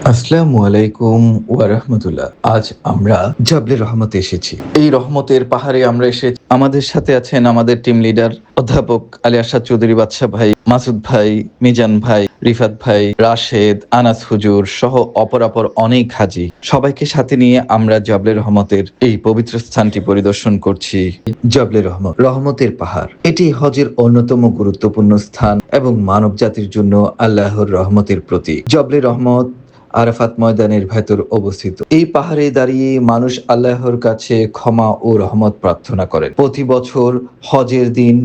আসসালামু আলাইকুম ওয়া রাহমাতুল্লাহ। আজ আমরা জাবলে রহমতে এসেছি। এই রহমতের পাহাড়ে আমরা এসেছি। আমাদের সাথে আছেন আমাদের টিম লিডার অধ্যাপক আলী আরশাদ চৌধুরী বাদশা ভাই, মাসুদ ভাই, মিজান ভাই, রিফাত ভাই, রাশেদ, আনাস হুজুর সহ অপরাপর অনেক হাজী। সবাইকে সাথে নিয়ে আমরা জাবলে রহমতের এই পবিত্র স্থানটি পরিদর্শন করছি। জাবলে রহমত, রহমতের পাহাড়। এটি হজের অন্যতম গুরুত্বপূর্ণ স্থান এবং মানব জাতির জন্য আল্লাহর রহমতের প্রতীক। জাবলে রহমত আরাফাত ময়দানের ভেতর অবস্থিত। এই পাহাড়ে দাঁড়িয়ে মানুষ আল্লাহর কাছে ক্ষমা ও রহমত প্রার্থনা করেন। প্রতি বছর হজের দিন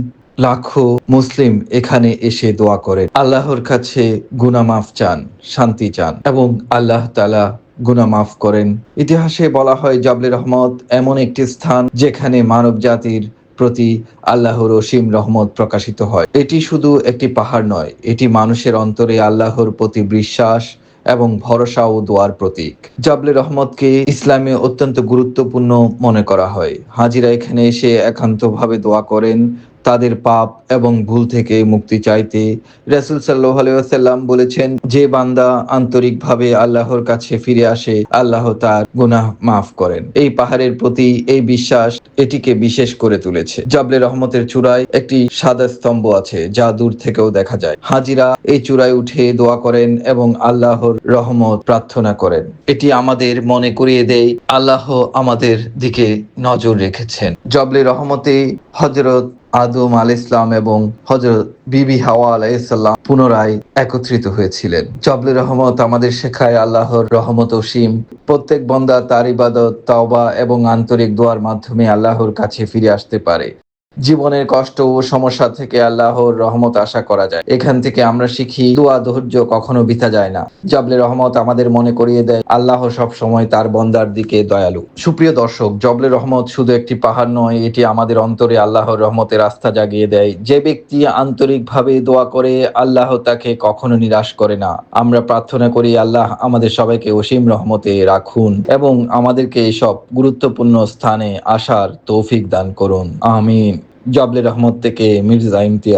লাখো মুসলিম এখানে এসে দোয়া করেন, আল্লাহর কাছে গুনাহ মাফ চান, শান্তি চান এবং আল্লাহ তাআলা গুনাহ মাফ করেন। ইতিহাসে বলা হয় জাবলে রহমত এমন একটি স্থান যেখানে মানব জাতির প্রতি আল্লাহর অসীম রহমত প্রকাশিত হয়। এটি শুধু একটি পাহাড় নয়, এটি মানুষের অন্তরে আল্লাহর প্রতি বিশ্বাস এবং ভরসা ও দোয়ার প্রতীক। জাবলে রহমতকে ইসলামে অত্যন্ত গুরুত্বপূর্ণ মনে করা হয়। হাজিরা এখানে এসে একান্তভাবে দোয়া করেন তাদের পাপ এবং ভুল থেকে মুক্তি চাইতে। রাসূল সাল্লাল্লাহু আলাইহি ওয়াসাল্লাম বলেছেন, যে বান্দা আন্তরিকভাবে আল্লাহর কাছে ফিরে আসে, আল্লাহ তার গুনাহ মাফ করেন। এই পাহাড়ের প্রতি এই বিশ্বাস এটিকে বিশেষ করে তুলেছে। জাবলে রহমতের চূড়ায় একটি সাদা স্তম্ভ আছে যা দূর থেকেও দেখা যায়। হাজিরা এই চূড়ায় উঠে দোয়া করেন এবং আল্লাহর রহমত প্রার্থনা করেন। এটি আমাদের মনে করিয়ে দেয় আল্লাহ আমাদের দিকে নজর রেখেছেন। জাবলে রহমতে হযরত আদম আলাইহিস সালাম এবং হযরত বিবি হাওয়া আলাইহিস সালাম পুনরায় একত্রিত হয়েছিলেন। জাবলে রহমত আমাদের শেখায় আল্লাহর রহমত অসীম। প্রত্যেক বান্দা তার ইবাদত, তাওবা এবং আন্তরিক দোয়ার মাধ্যমে আল্লাহর কাছে ফিরে আসতে পারে। জীবনের কষ্ট ও সমস্যা থেকে আল্লাহর রহমত আশা করা যায়। এখান থেকে আমরা শিখি দোয়া ধৈর্য কখনো বৃথা যায় না। জাবলে রহমত আমাদের মনে করিয়ে দেয় আল্লাহ সব সময় তার বান্দার দিকে দয়ালু। সুপ্রিয় দর্শক, জাবলে রহমত শুধু একটি পাহাড় নয়, এটি আমাদের অন্তরে আল্লাহর রহমতের আস্থা জাগিয়ে দেয়। যে ব্যক্তি আন্তরিকভাবে দোয়া করে আল্লাহ তাকে কখনো নিরাশ করে না। আমরা প্রার্থনা করি আল্লাহ আমাদের সবাইকে অসীম রহমতে রাখুন এবং আমাদেরকে এসব গুরুত্বপূর্ণ স্থানে আসার তৌফিক দান করুন। আমিন। জাবলে রহমত থেকে মির্জা ইমতিয়াজ।